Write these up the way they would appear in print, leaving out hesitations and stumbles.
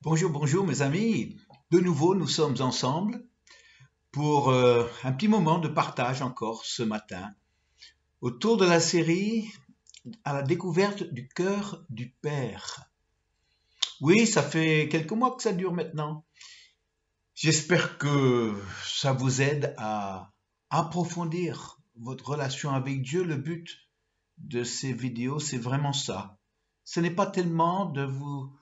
Bonjour, bonjour mes amis. De nouveau, nous sommes ensemble pour un petit moment de partage encore ce matin autour de la série à la découverte du cœur du Père. Oui, ça fait quelques mois que ça dure maintenant. J'espère que ça vous aide à approfondir votre relation avec Dieu. Le but de ces vidéos, c'est vraiment ça. Ce n'est pas tellement de vous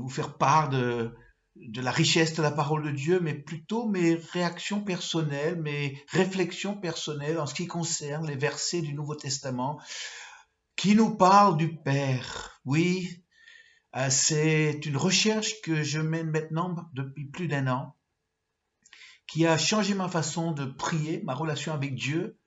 faire part de la richesse de la parole de Dieu, mais plutôt mes réactions personnelles, mes réflexions personnelles en ce qui concerne les versets du Nouveau Testament qui nous parlent du Père. Oui, c'est une recherche que je mène maintenant depuis plus d'un an, qui a changé ma façon de prier, ma relation avec Dieu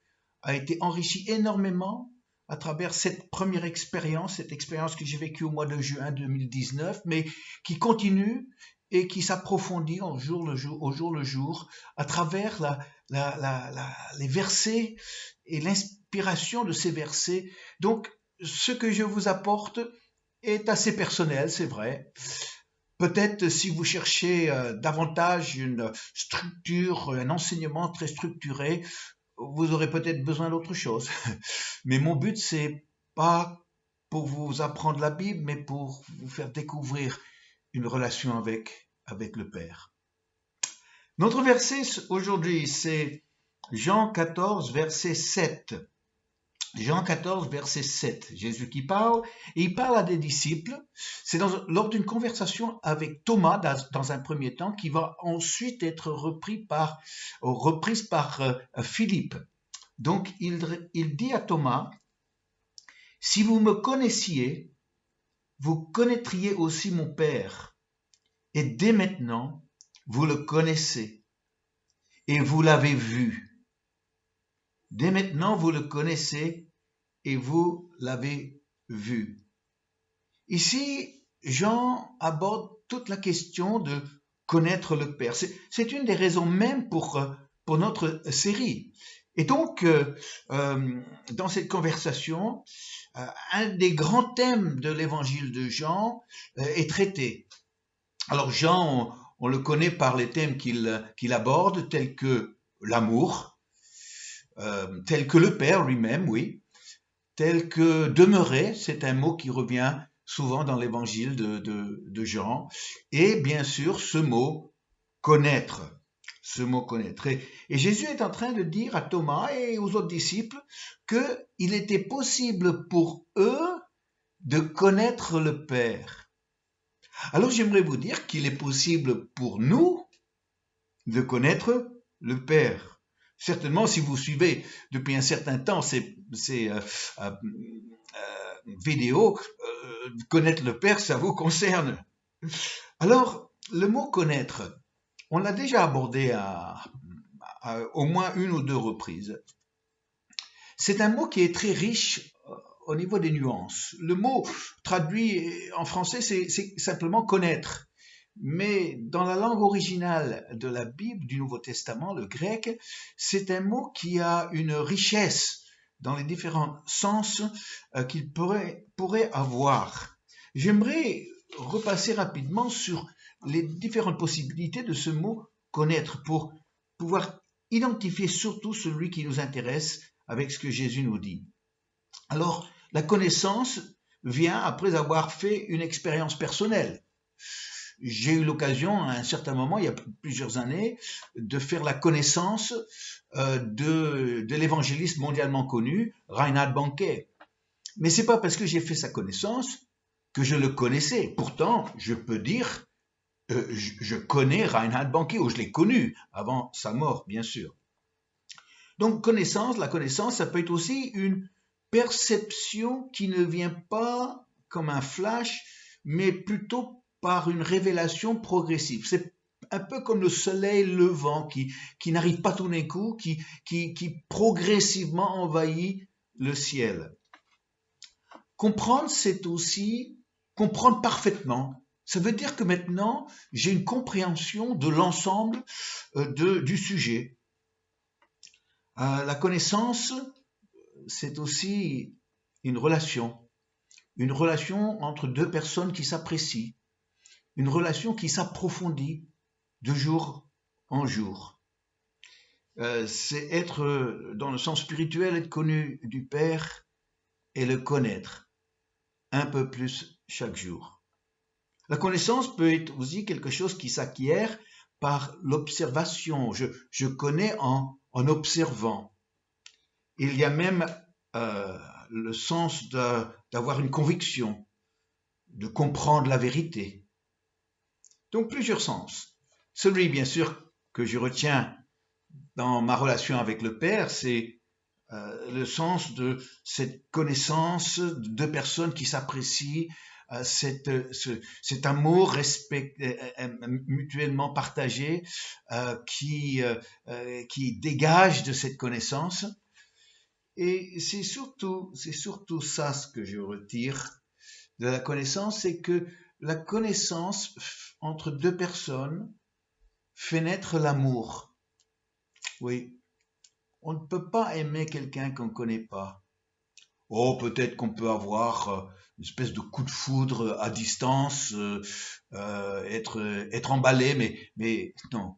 a été enrichie énormément à travers cette première expérience, cette expérience que j'ai vécue au mois de juin 2019, mais qui continue et qui s'approfondit au jour le jour, à travers les versets et l'inspiration de ces versets. Donc, ce que je vous apporte est assez personnel, c'est vrai. Peut-être si vous cherchez davantage une structure, un enseignement très structuré, vous aurez peut-être besoin d'autre chose. Mais mon but, c'est pas pour vous apprendre la Bible, mais pour vous faire découvrir une relation avec le Père. Notre verset aujourd'hui, c'est Jean 14, verset 7. Jean 14, verset 7. Jésus qui parle, et il parle à des disciples. C'est lors d'une conversation avec Thomas, dans un premier temps, qui va ensuite être reprise par Philippe. Donc, il dit à Thomas, si vous me connaissiez, vous connaîtriez aussi mon Père. Et dès maintenant, vous le connaissez et vous l'avez vu. Dès maintenant, vous le connaissez et vous l'avez vu. Ici, Jean aborde toute la question de connaître le Père. C'est une des raisons même pour notre série. Et donc, dans cette conversation, un des grands thèmes de l'évangile de Jean est traité. Alors Jean, on le connaît par les thèmes qu'il aborde, tels que l'amour, tel que le Père lui-même, oui, tel que demeurer, c'est un mot qui revient souvent dans l'évangile de Jean, et bien sûr ce mot connaître. Ce mot connaître. Et Jésus est en train de dire à Thomas et aux autres disciples qu'il était possible pour eux de connaître le Père. Alors j'aimerais vous dire qu'il est possible pour nous de connaître le Père. Certainement, si vous suivez depuis un certain temps ces vidéos, connaître le Père, ça vous concerne. Alors, le mot connaître, on l'a déjà abordé à au moins une ou deux reprises. C'est un mot qui est très riche au niveau des nuances. Le mot traduit en français, c'est simplement connaître. Mais dans la langue originale de la Bible, du Nouveau Testament, le grec, c'est un mot qui a une richesse dans les différents sens qu'il pourrait avoir. J'aimerais repasser rapidement sur les différentes possibilités de ce mot connaître pour pouvoir identifier surtout celui qui nous intéresse avec ce que Jésus nous dit. Alors, la connaissance vient après avoir fait une expérience personnelle. J'ai eu l'occasion, à un certain moment, il y a plusieurs années, de faire la connaissance de l'évangéliste mondialement connu, Reinhard Bonnke. Mais c'est pas parce que j'ai fait sa connaissance que je le connaissais. Pourtant, je peux dire, je connais Reinhard Bonnke, ou je l'ai connu avant sa mort, bien sûr. Donc, la connaissance, ça peut être aussi une perception qui ne vient pas comme un flash, mais plutôt par une révélation progressive. C'est un peu comme le soleil levant qui n'arrive pas tout d'un coup, qui progressivement envahit le ciel. Comprendre, c'est aussi comprendre parfaitement. Ça veut dire que maintenant, j'ai une compréhension de l'ensemble du sujet. La connaissance, c'est aussi une relation entre deux personnes qui s'apprécient, une relation qui s'approfondit de jour en jour. C'est être, dans le sens spirituel, être connu du Père et le connaître un peu plus chaque jour. La connaissance peut être aussi quelque chose qui s'acquiert par l'observation. Je connais en observant. Il y a même le sens d'avoir une conviction, de comprendre la vérité. Donc plusieurs sens. Celui, bien sûr, que je retiens dans ma relation avec le Père, c'est le sens de cette connaissance de deux personnes qui s'apprécient, cet amour mutuellement partagé qui dégage de cette connaissance. Et c'est surtout ça ce que je retire de la connaissance, c'est que la connaissance entre deux personnes fait naître l'amour. Oui, on ne peut pas aimer quelqu'un qu'on ne connaît pas. Oh, peut-être qu'on peut avoir une espèce de coup de foudre à distance, être emballé, mais non.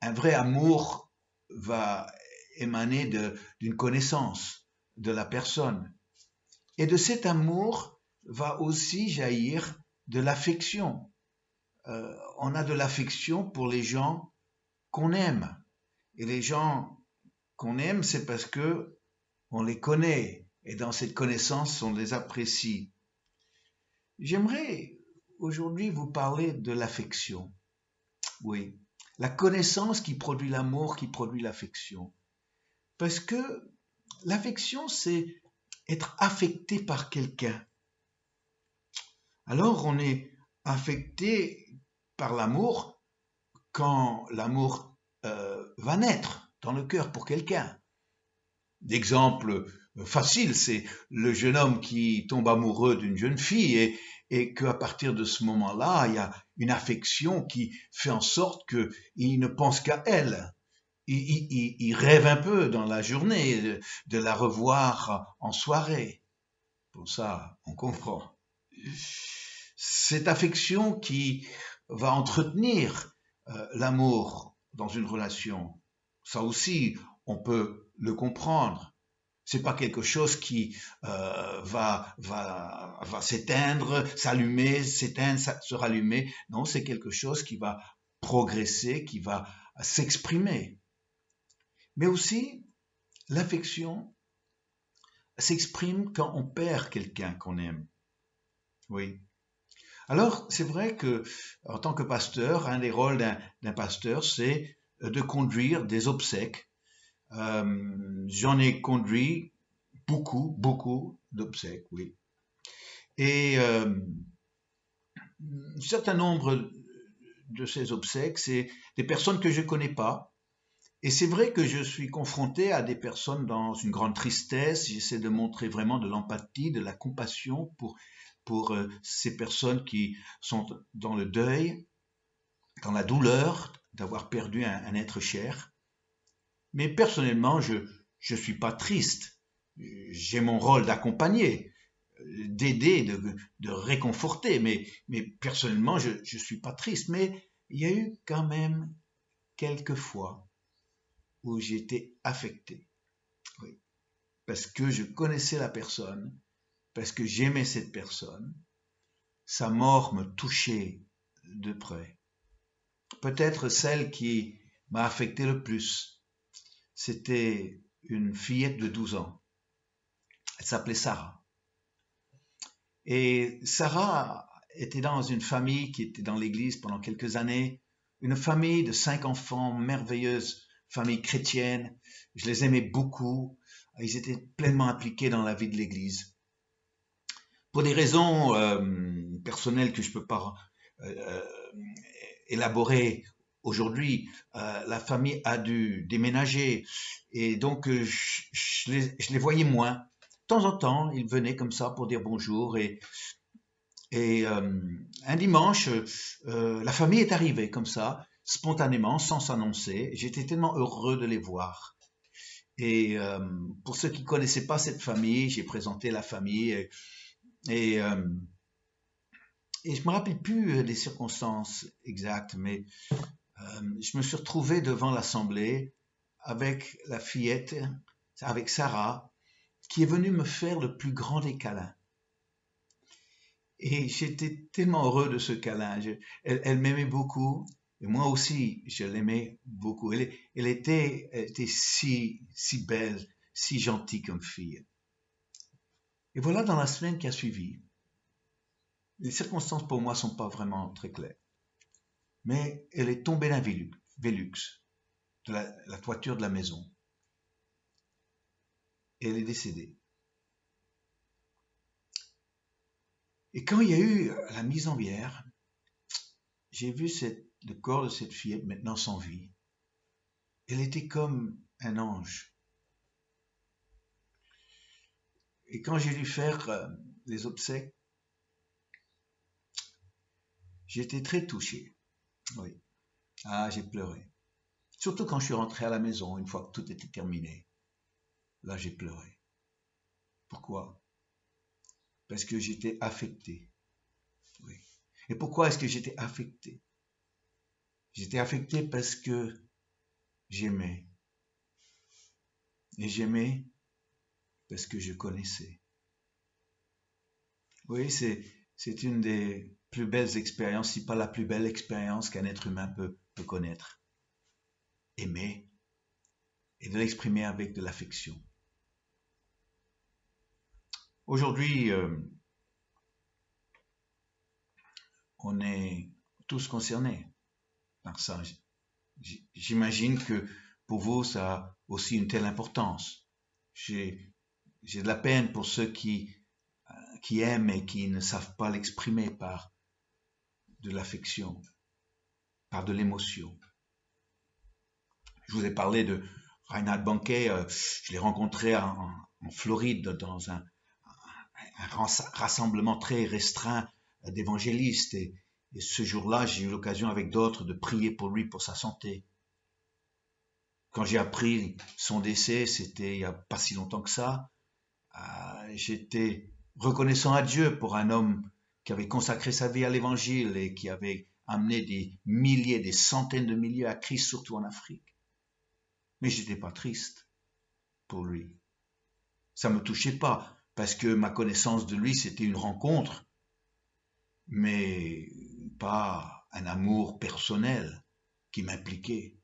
Un vrai amour va émaner d'une connaissance de la personne. Et de cet amour va aussi jaillir de l'affection. On a de l'affection pour les gens qu'on aime. Et les gens qu'on aime, c'est parce que on les connaît. Et dans cette connaissance, on les apprécie. J'aimerais aujourd'hui vous parler de l'affection. Oui, la connaissance qui produit l'amour, qui produit l'affection. Parce que l'affection, c'est être affecté par quelqu'un. Alors, on est affecté par l'amour quand l'amour va naître dans le cœur pour quelqu'un. L'exemple facile, c'est le jeune homme qui tombe amoureux d'une jeune fille et qu'à partir de ce moment-là, il y a une affection qui fait en sorte qu'il ne pense qu'à elle. Il rêve un peu dans la journée de la revoir en soirée. Pour ça, on comprend. Cette affection qui va entretenir l'amour dans une relation, ça aussi, on peut le comprendre. C'est pas quelque chose qui va s'éteindre, s'allumer, s'éteindre, se rallumer. Non, c'est quelque chose qui va progresser, qui va s'exprimer. Mais aussi, l'affection s'exprime quand on perd quelqu'un qu'on aime. Oui. Alors, c'est vrai que, en tant que pasteur, un des rôles d'un pasteur, c'est de conduire des obsèques. J'en ai conduit beaucoup d'obsèques, oui. Et un certain nombre de ces obsèques, c'est des personnes que je ne connais pas. Et c'est vrai que je suis confronté à des personnes dans une grande tristesse. J'essaie de montrer vraiment de l'empathie, de la compassion pour ces personnes qui sont dans le deuil, dans la douleur d'avoir perdu un être cher. Mais personnellement, je suis pas triste. J'ai mon rôle d'accompagner, d'aider, de réconforter, mais personnellement, je suis pas triste. Mais il y a eu quand même quelques fois où j'étais affecté. Oui. Parce que je connaissais la personne, parce que j'aimais cette personne. Sa mort me touchait de près. Peut-être celle qui m'a affecté le plus, c'était une fillette de 12 ans. Elle s'appelait Sarah. Et Sarah était dans une famille qui était dans l'église pendant quelques années, une famille de 5 enfants, merveilleuse famille chrétienne. Je les aimais beaucoup. Ils étaient pleinement impliqués dans la vie de l'église. Pour des raisons personnelles que je ne peux pas élaborer aujourd'hui, la famille a dû déménager et donc je les voyais moins. De temps en temps, ils venaient comme ça pour dire bonjour et un dimanche, la famille est arrivée comme ça, spontanément, sans s'annoncer. J'étais tellement heureux de les voir. Et pour ceux qui ne connaissaient pas cette famille, j'ai présenté la famille et Et je me rappelle plus des circonstances exactes, mais je me suis retrouvé devant l'assemblée avec la fillette, avec Sarah, qui est venue me faire le plus grand des câlins. Et j'étais tellement heureux de ce câlin. Elle m'aimait beaucoup, et moi aussi, je l'aimais beaucoup. Elle était si belle, si gentille comme fille. Et voilà, dans la semaine qui a suivi, les circonstances pour moi sont pas vraiment très claires. Mais elle est tombée d'un Velux, de la toiture de la maison. Et elle est décédée. Et quand il y a eu la mise en bière, j'ai vu le corps de cette fillette maintenant sans vie. Elle était comme un ange. Et quand j'ai dû faire les obsèques, j'étais très touché. Oui. Ah, j'ai pleuré. Surtout quand je suis rentré à la maison, une fois que tout était terminé. Là, j'ai pleuré. Pourquoi? Parce que j'étais affecté. Oui. Et pourquoi est-ce que j'étais affecté? J'étais affecté parce que j'aimais. Et j'aimais parce que je connaissais. Oui, c'est une des plus belles expériences, si pas la plus belle expérience qu'un être humain peut connaître. Aimer et de l'exprimer avec de l'affection. Aujourd'hui, on est tous concernés par ça. J'imagine que pour vous, ça a aussi une telle importance. J'ai de la peine pour ceux qui aiment et qui ne savent pas l'exprimer par de l'affection, par de l'émotion. Je vous ai parlé de Reinhard Bonnke, je l'ai rencontré en Floride dans un rassemblement très restreint d'évangélistes. Et ce jour-là, j'ai eu l'occasion avec d'autres de prier pour lui, pour sa santé. Quand j'ai appris son décès, c'était il n'y a pas si longtemps que ça, j'étais reconnaissant à Dieu pour un homme qui avait consacré sa vie à l'évangile et qui avait amené des milliers, des centaines de milliers à Christ, surtout en Afrique. Mais j'étais pas triste pour lui. Ça me touchait pas, parce que ma connaissance de lui, c'était une rencontre, mais pas un amour personnel qui m'impliquait.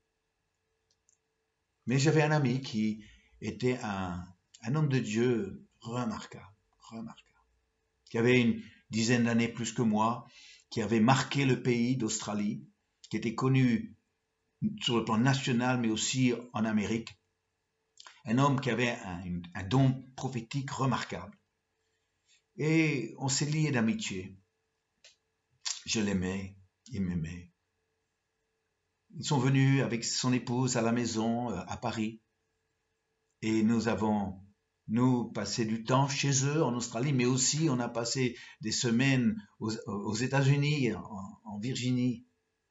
Mais j'avais un ami qui était un homme de Dieu remarquable, qui avait une dizaine d'années plus que moi, qui avait marqué le pays d'Australie, qui était connu sur le plan national, mais aussi en Amérique. Un homme qui avait un don prophétique remarquable. Et on s'est liés d'amitié. Je l'aimais, il m'aimait. Ils sont venus avec son épouse à la maison à Paris. Et nous, passé du temps chez eux en Australie, mais aussi on a passé des semaines aux États-Unis, en Virginie,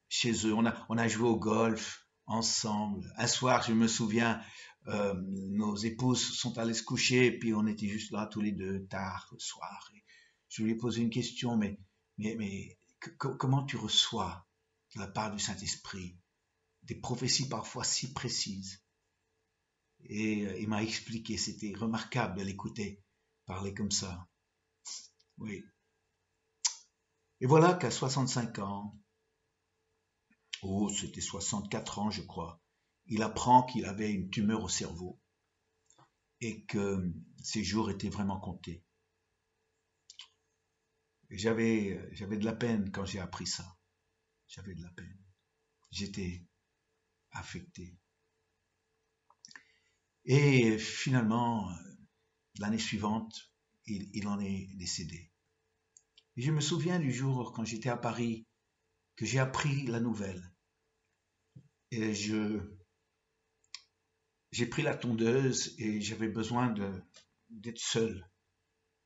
chez eux. On a joué au golf ensemble. Un soir, je me souviens, nos épouses sont allées se coucher, et puis on était juste là tous les deux, tard le soir. Et je lui ai posé une question, mais comment tu reçois de la part du Saint-Esprit des prophéties parfois si précises? Et il m'a expliqué, c'était remarquable de l'écouter parler comme ça. Oui. Et voilà qu'à 65 ans, c'était 64 ans je crois, il apprend qu'il avait une tumeur au cerveau et que ses jours étaient vraiment comptés. J'avais de la peine quand j'ai appris ça. J'avais de la peine. J'étais affecté. Et finalement, l'année suivante, il en est décédé. Et je me souviens du jour quand j'étais à Paris que j'ai appris la nouvelle. Et j'ai pris la tondeuse et j'avais besoin d'être seul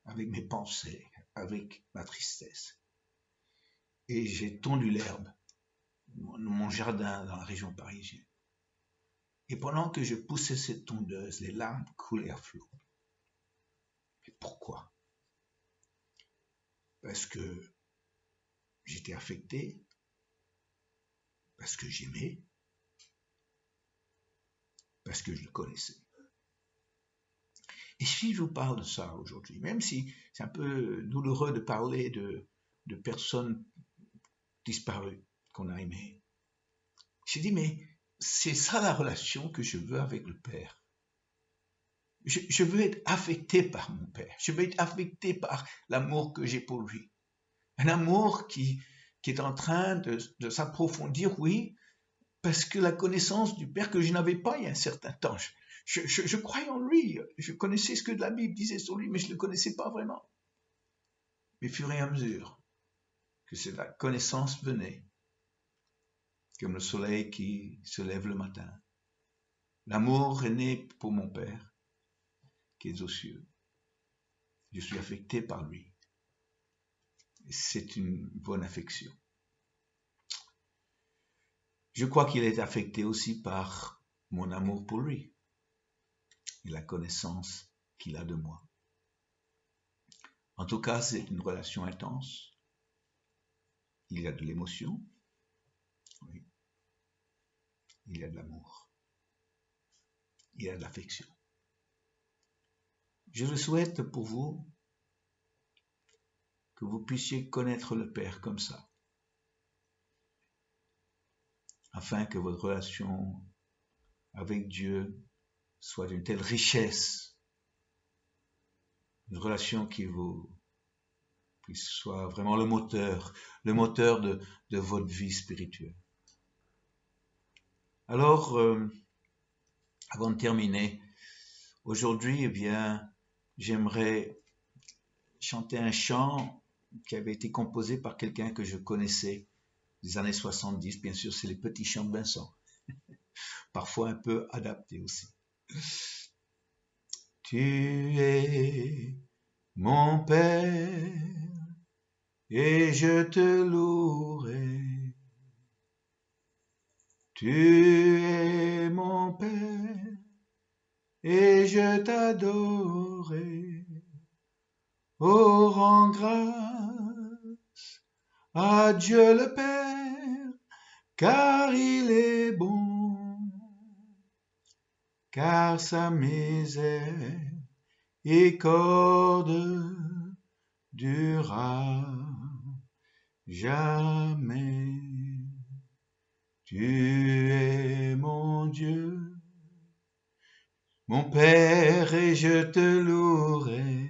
avec mes pensées, avec ma tristesse. Et j'ai tondu l'herbe, mon jardin dans la région parisienne. Et pendant que je poussais cette tondeuse, les larmes coulaient à flot. Mais pourquoi? Parce que J'étais affecté parce que j'aimais, parce que je le connaissais. Et si je vous parle de ça aujourd'hui, même si c'est un peu douloureux de parler de personnes disparues qu'on a aimées, j'ai dit, mais c'est ça la relation que je veux avec le Père. Je veux être affecté par mon Père. Je veux être affecté par l'amour que j'ai pour lui. Un amour qui est en train de s'approfondir, oui, parce que la connaissance du Père que je n'avais pas il y a un certain temps. Je croyais en lui. Je connaissais ce que la Bible disait sur lui, mais je ne le connaissais pas vraiment. Mais au fur et à mesure que cette connaissance venait, comme le soleil qui se lève le matin, l'amour est né pour mon Père qui est aux cieux. Je suis affecté par lui. C'est une bonne affection. Je crois qu'il est affecté aussi par mon amour pour lui et la connaissance qu'il a de moi. En tout cas, c'est une relation intense. Il y a de l'émotion, oui. Il y a de l'amour. Il y a de l'affection. Je le souhaite pour vous que vous puissiez connaître le Père comme ça, afin que votre relation avec Dieu soit d'une telle richesse, une relation qui soit vraiment le moteur de votre vie spirituelle. Alors, avant de terminer, aujourd'hui, eh bien, j'aimerais chanter un chant qui avait été composé par quelqu'un que je connaissais des années 70. Bien sûr, c'est les petits chants de Vincent, parfois un peu adaptés aussi. Tu es mon Père et je te louerai. Tu es mon Père et je t'adorerai. Oh, rends grâce à Dieu le Père, car il est bon, car sa miséricorde durera jamais. Tu es mon Dieu, mon Père, et je te louerai.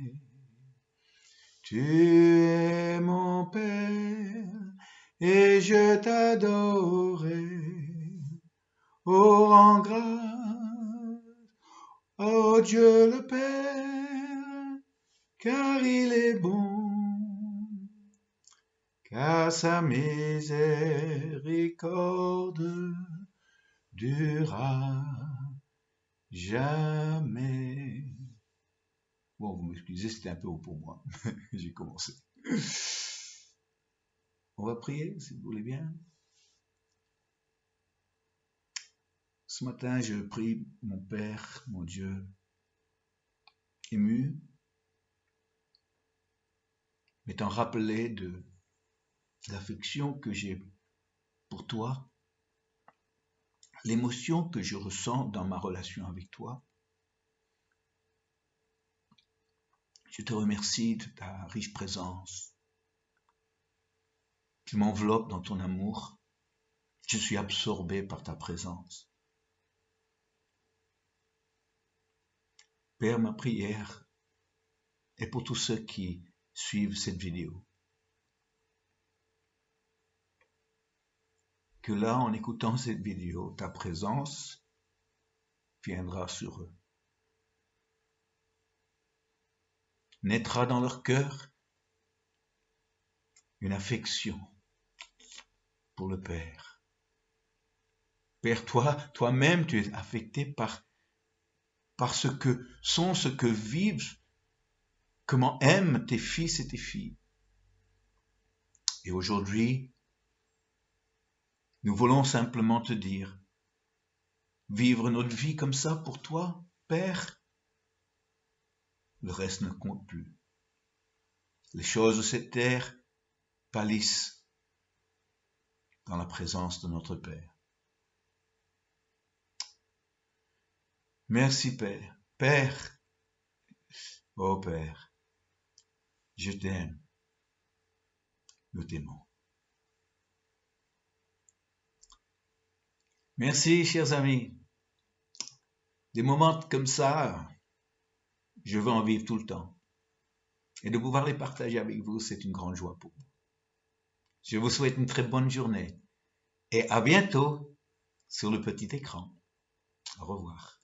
Tu es mon Père, et je t'adorerai. Oh, rends grâce, oh Dieu le Père, car il est bon, car sa miséricorde durera jamais. Bon, vous m'excusez, c'était un peu haut pour moi. J'ai commencé. On va prier, si vous voulez bien. Ce matin, je prie mon Père, mon Dieu, ému, m'étant rappelé de l'affection que j'ai pour toi, l'émotion que je ressens dans ma relation avec toi. Je te remercie de ta riche présence qui m'enveloppe dans ton amour. Je suis absorbé par ta présence. Père, ma prière est pour tous ceux qui suivent cette vidéo. Que là, en écoutant cette vidéo, ta présence viendra sur eux. Naîtra dans leur cœur une affection pour le Père. Père, toi-même, tu es affecté par ce que vivent, comment aiment tes fils et tes filles. Et aujourd'hui, nous voulons simplement te dire, vivre notre vie comme ça pour toi, Père, le reste ne compte plus. Les choses de cette terre pâlissent dans la présence de notre Père. Merci Père. Père, oh Père, je t'aime, nous t'aimons. Merci chers amis. Des moments comme ça, je veux en vivre tout le temps. Et de pouvoir les partager avec vous, c'est une grande joie pour moi. Je vous souhaite une très bonne journée et à bientôt sur le petit écran. Au revoir.